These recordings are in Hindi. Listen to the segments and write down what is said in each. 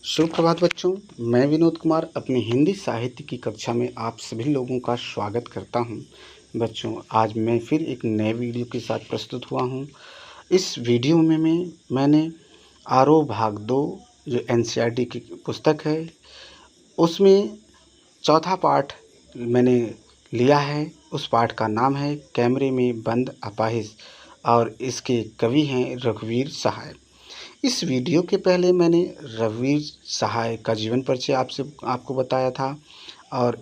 सुप्रभात बच्चों। मैं विनोद कुमार अपनी हिंदी साहित्य की कक्षा में आप सभी लोगों का स्वागत करता हूं। बच्चों, आज मैं फिर एक नए वीडियो के साथ प्रस्तुत हुआ हूं। इस वीडियो में मैंने आरोह भाग 2 जो एनसीईआरटी की पुस्तक है उसमें चौथा पाठ मैंने लिया है। उस पाठ का नाम है कैमरे में बंद अपाहिज और इसके कवि हैं रघुवीर सहाय। इस वीडियो के पहले मैंने रघुवीर सहाय का जीवन परिचय आपको बताया था और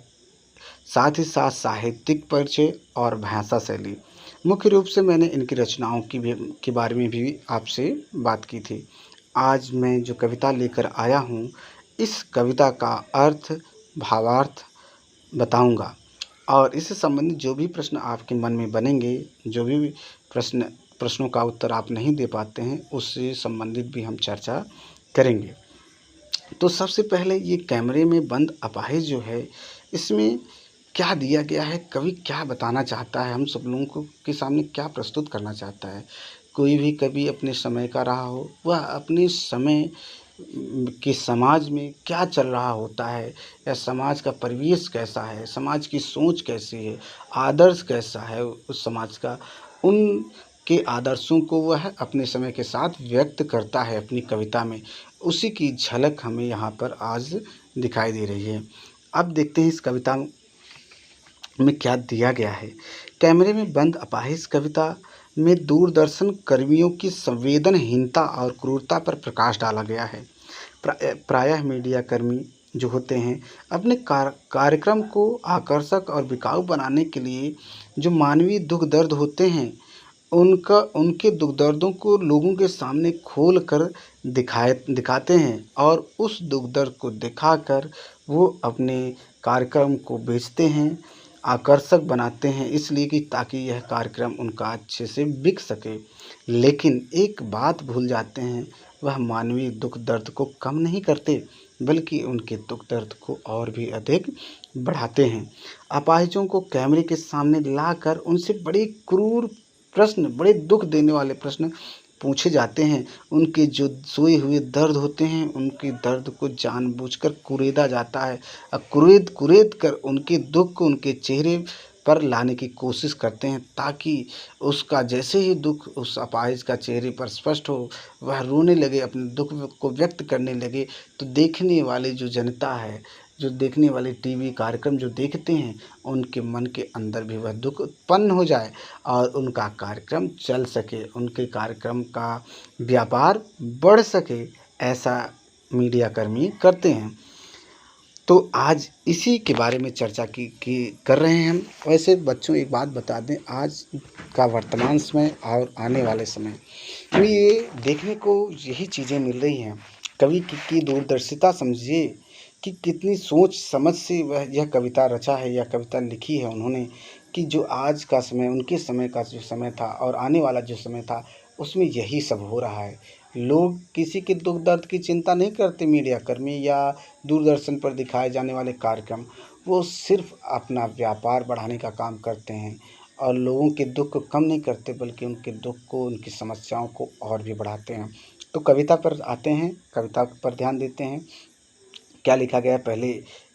साथ ही साथ साहित्यिक परिचय और भाषा शैली। मुख्य रूप से मैंने इनकी रचनाओं के बारे में भी आपसे बात की थी। आज मैं जो कविता लेकर आया हूँ, इस कविता का अर्थ, भावार्थ बताऊँगा और इससे संबंधित जो भी प्रश्न आपके मन में बनेंगे, जो भी प्रश्नों का उत्तर आप नहीं दे पाते हैं, उससे संबंधित भी हम चर्चा करेंगे। तो सबसे पहले ये कैमरे में बंद अपाहिज जो है, इसमें क्या दिया गया है, कवि क्या बताना चाहता है, हम सब लोगों के सामने क्या प्रस्तुत करना चाहता है। कोई भी कवि अपने समय का रहा हो, वह अपने समय कि समाज में क्या चल रहा होता है या समाज का परिवेश कैसा है, समाज की सोच कैसी है, आदर्श कैसा है उस समाज का, उनके आदर्शों को वह अपने समय के साथ व्यक्त करता है अपनी कविता में। उसी की झलक हमें यहाँ पर आज दिखाई दे रही है। अब देखते हैं इस कविता में क्या दिया गया है। कैमरे में बंद अपाहिज कविता में दूरदर्शन कर्मियों की संवेदनहीनता और क्रूरता पर प्रकाश डाला गया है। प्रायः मीडिया कर्मी जो होते हैं, अपने कार्यक्रम को आकर्षक और बिकाऊ बनाने के लिए जो मानवीय दुख दर्द होते हैं, उनके दुख दर्दों को लोगों के सामने खोल कर दिखाते हैं और उस दुख दर्द को दिखाकर वो अपने कार्यक्रम को बेचते हैं, आकर्षक बनाते हैं, इसलिए कि ताकि यह कार्यक्रम उनका अच्छे से बिक सके। लेकिन एक बात भूल जाते हैं, वह मानवीय दुख दर्द को कम नहीं करते, बल्कि उनके दुख दर्द को और भी अधिक बढ़ाते हैं। अपाहिजों को कैमरे के सामने लाकर उनसे बड़े क्रूर प्रश्न, बड़े दुख देने वाले प्रश्न पूछे जाते हैं। उनके जो सोए हुए दर्द होते हैं, उनके दर्द को जानबूझकर कुरेदा जाता है और कुरेद कर उनके दुख को उनके चेहरे पर लाने की कोशिश करते हैं, ताकि उसका जैसे ही दुख उस अपाहिज का चेहरे पर स्पष्ट हो, वह रोने लगे, अपने दुख को व्यक्त करने लगे, तो देखने वाली जो जनता है, जो देखने वाले टीवी कार्यक्रम जो देखते हैं, उनके मन के अंदर भी वह दुख उत्पन्न हो जाए और उनका कार्यक्रम चल सके, उनके कार्यक्रम का व्यापार बढ़ सके, ऐसा मीडिया कर्मी करते हैं। तो आज इसी के बारे में चर्चा कर रहे हैं हम। वैसे बच्चों, एक बात बता दें, आज का वर्तमान समय और आने वाले समय में ये देखने को यही चीज़ें मिल रही हैं। कवि की दूरदर्शिता समझिए कि कितनी सोच समझ से वह यह कविता रचा है या कविता लिखी है उन्होंने, कि जो आज का समय, उनके समय का जो समय था और आने वाला जो समय था, उसमें यही सब हो रहा है। लोग किसी के दुख दर्द की चिंता नहीं करते, मीडिया कर्मी या दूरदर्शन पर दिखाए जाने वाले कार्यक्रम, वो सिर्फ अपना व्यापार बढ़ाने का काम करते हैं और लोगों के दुख को कम नहीं करते, बल्कि उनके दुख को, उनकी समस्याओं को और भी बढ़ाते हैं। तो कविता पर आते हैं, कविता पर ध्यान देते हैं। क्या लिखा गया है, पहले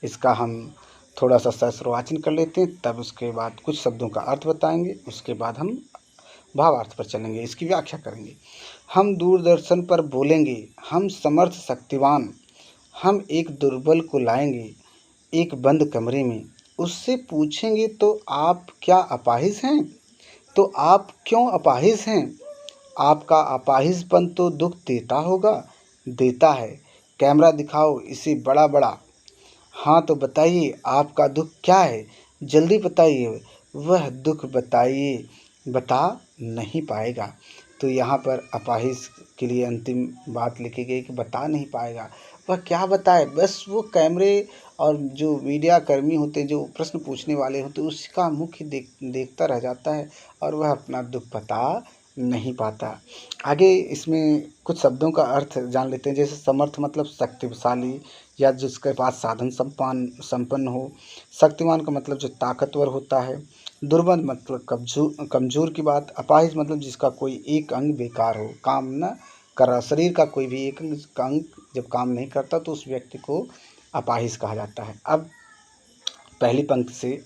इसका हम थोड़ा सा सहस्रवाचन कर लेते हैं, तब उसके बाद कुछ शब्दों का अर्थ बताएंगे, उसके बाद हम भावार्थ पर चलेंगे, इसकी व्याख्या करेंगे। हम दूरदर्शन पर बोलेंगे, हम समर्थ शक्तिवान, हम एक दुर्बल को लाएंगे एक बंद कमरे में, उससे पूछेंगे तो आप क्या अपाहिज हैं, तो आप क्यों अपाहिज हैं, आपका अपाहिजपन तो दुख देता होगा, देता है, कैमरा दिखाओ इसे बड़ा बड़ा, हाँ तो बताइए आपका दुख क्या है, जल्दी बताइए, वह दुख बताइए, बता नहीं पाएगा। तो यहाँ पर अपाहिज के लिए अंतिम बात लिखी गई कि बता नहीं पाएगा, वह क्या बताए, बस वो कैमरे और जो मीडिया कर्मी होते हैं, जो प्रश्न पूछने वाले होते हैं, उसका मुख ही देखता रह जाता है और वह अपना दुख बता नहीं पाता। आगे इसमें कुछ शब्दों का अर्थ जान लेते हैं। जैसे समर्थ मतलब शक्तिशाली या जिसके पास साधन संपन्न हो। शक्तिमान का मतलब जो ताकतवर होता है। दुर्बल मतलब कमजोर की बात। अपाहिज मतलब जिसका कोई एक अंग बेकार हो, काम न शरीर का कोई भी एक अंग जब काम नहीं करता तो उस व्यक्ति को अपाहिज कहा जाता है। अब पहली पंक्ति से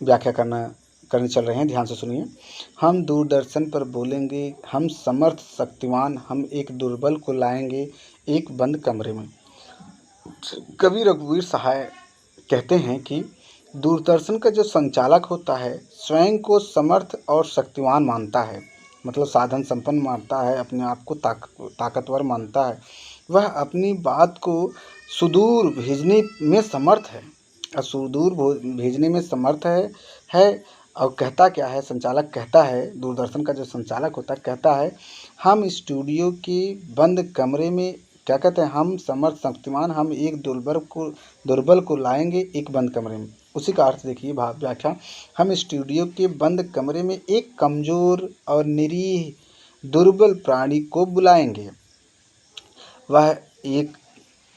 व्याख्या करने चल रहे हैं, ध्यान से सुनिए। हम दूरदर्शन पर बोलेंगे, हम समर्थ शक्तिमान, हम एक दुर्बल को लाएंगे एक बंद कमरे में। कवि रघुवीर सहाय कहते हैं कि दूरदर्शन का जो संचालक होता है स्वयं को समर्थ और शक्तिवान मानता है, मतलब साधन संपन्न मानता है, अपने आप को ताकतवर मानता है। वह अपनी बात को सुदूर भेजने में समर्थ है और सुदूर भेजने में समर्थ है। और कहता क्या है, संचालक कहता है, दूरदर्शन का जो संचालक होता है कहता है, हम स्टूडियो के बंद कमरे में क्या कहते हैं, हम समर्थ शक्तिमान, हम एक दुर्बल को लाएंगे एक बंद कमरे में। उसी का अर्थ देखिए, भाव व्याख्या। हम स्टूडियो के बंद कमरे में एक कमज़ोर और निरीह दुर्बल प्राणी को बुलाएंगे। वह एक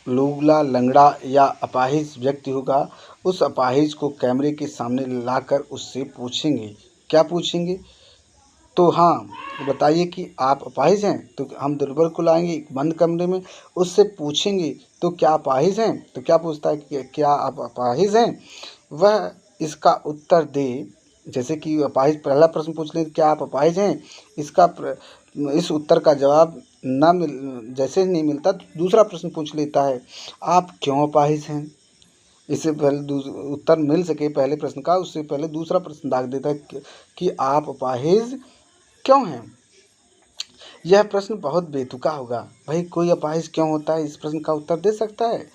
लूला, लंगड़ा या अपाहिज व्यक्ति होगा। उस अपाहिज को कैमरे के सामने लाकर उससे पूछेंगे, क्या पूछेंगे? तो हाँ, बताइए कि आप अपाहिज हैं। तो हम दुर्बल को लाएंगे एक बंद कमरे में, उससे पूछेंगे तो क्या अपाहिज हैं? तो क्या पूछता है कि क्या आप अपाहिज हैं? वह इसका उत्तर दे। जैसे कि अपाहिज पहला प्रश्न पूछ ले, क्या आप अपाहिज हैं, इस उत्तर का जवाब जैसे नहीं मिलता तो दूसरा प्रश्न पूछ लेता है, आप क्यों अपाहिज हैं। इससे पहले उत्तर मिल सके पहले प्रश्न का, उससे पहले दूसरा प्रश्न दाग देता है कि आप अपाहिज क्यों हैं। यह प्रश्न बहुत बेतुका होगा। भाई, कोई अपाहिज क्यों होता है, इस प्रश्न का उत्तर दे सकता है?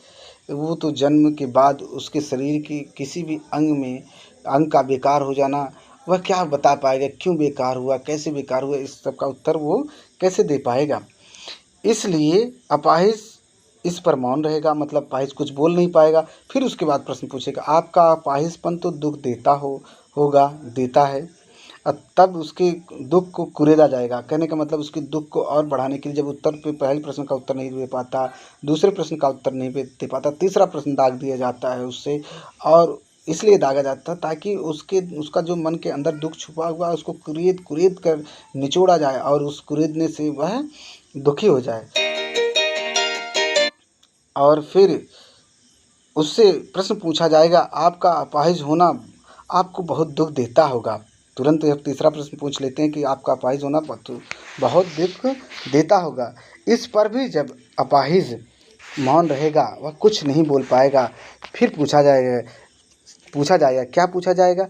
वो तो जन्म के बाद उसके शरीर की किसी भी अंग का बेकार हो जाना, वह क्या बता पाएगा, क्यों बेकार हुआ, कैसे बेकार हुआ, इस सब का उत्तर वो कैसे दे पाएगा। इसलिए अपाहिज इस पर मौन रहेगा, मतलब अपाहिज कुछ बोल नहीं पाएगा। फिर उसके बाद प्रश्न पूछेगा, आपका अपाहिजपन तो दुख देता है। तब उसके दुख को कुरेदा जाएगा। कहने का मतलब उसके दुख को और बढ़ाने के लिए जब पहले प्रश्न का उत्तर नहीं दे पाता, दूसरे प्रश्न का उत्तर नहीं दे पाता, तीसरा प्रश्न दाग दिया जाता है उससे। और इसलिए दागा जाता है ताकि उसका जो मन के अंदर दुख छुपा हुआ है उसको कुरेद कर निचोड़ा जाए और उस कुरेदने से वह दुखी हो जाए। और फिर उससे प्रश्न पूछा जाएगा, आपका अपाहिज होना आपको बहुत दुख देता होगा। तुरंत जब तीसरा प्रश्न पूछ लेते हैं कि आपका अपाहिज होना बहुत दुख देता होगा। इस पर भी जब अपाहिज मौन रहेगा, वह कुछ नहीं बोल पाएगा। फिर पूछा जाएगा, क्या पूछा जाएगा?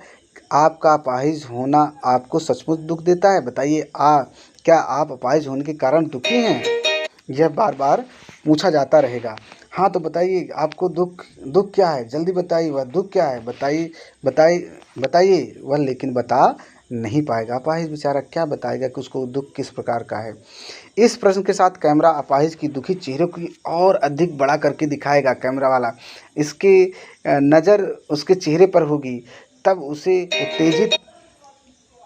आपका अपाहिज होना आपको सचमुच दुख देता है, बताइए क्या आप अपाहिज होने के कारण दुखी हैं? यह बार बार पूछा जाता रहेगा। हाँ, तो बताइए आपको दुख क्या है, जल्दी बताइए, वह दुख क्या है, बताइए। वह लेकिन बता नहीं पाएगा। अपाहिज बेचारा क्या बताएगा कि उसको दुख किस प्रकार का है। इस प्रश्न के साथ कैमरा अपाहिज की दुखी चेहरे की और अधिक बड़ा करके दिखाएगा। कैमरा वाला इसकी नज़र उसके चेहरे पर होगी। तब उसे उत्तेजित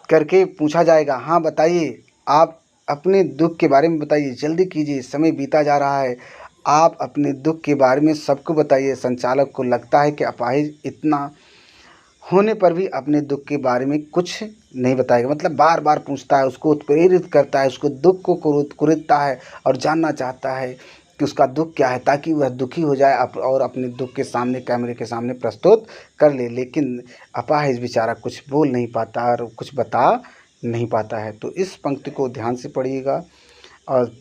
करके पूछा जाएगा, हाँ बताइए, आप अपने दुख के बारे में बताइए, जल्दी कीजिए, समय बीता जा रहा है, आप अपने दुख के बारे में सबको बताइए। संचालक को लगता है कि अपाहिज इतना होने पर भी अपने दुख के बारे में कुछ नहीं बताएगा, मतलब बार बार पूछता है, उसको उत्प्रेरित करता है, उसको दुख को कुरेदता है और जानना चाहता है कि उसका दुख क्या है, ताकि वह दुखी हो जाए और अपने दुख के सामने कैमरे के सामने प्रस्तुत कर ले। लेकिन अपाहिज बेचारा कुछ बोल नहीं पाता और कुछ बता नहीं पाता है। तो इस पंक्ति को ध्यान से पढ़िएगा और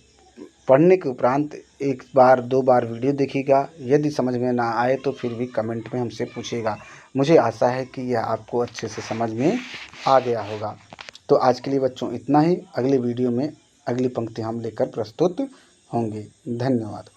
पढ़ने के उपरांत एक बार दो बार वीडियो देखिएगा। यदि समझ में ना आए तो फिर भी कमेंट में हमसे पूछिएगा। मुझे आशा है कि यह आपको अच्छे से समझ में आ गया होगा। तो आज के लिए बच्चों इतना ही। अगले वीडियो में अगली पंक्ति हम लेकर प्रस्तुत होंगे। धन्यवाद।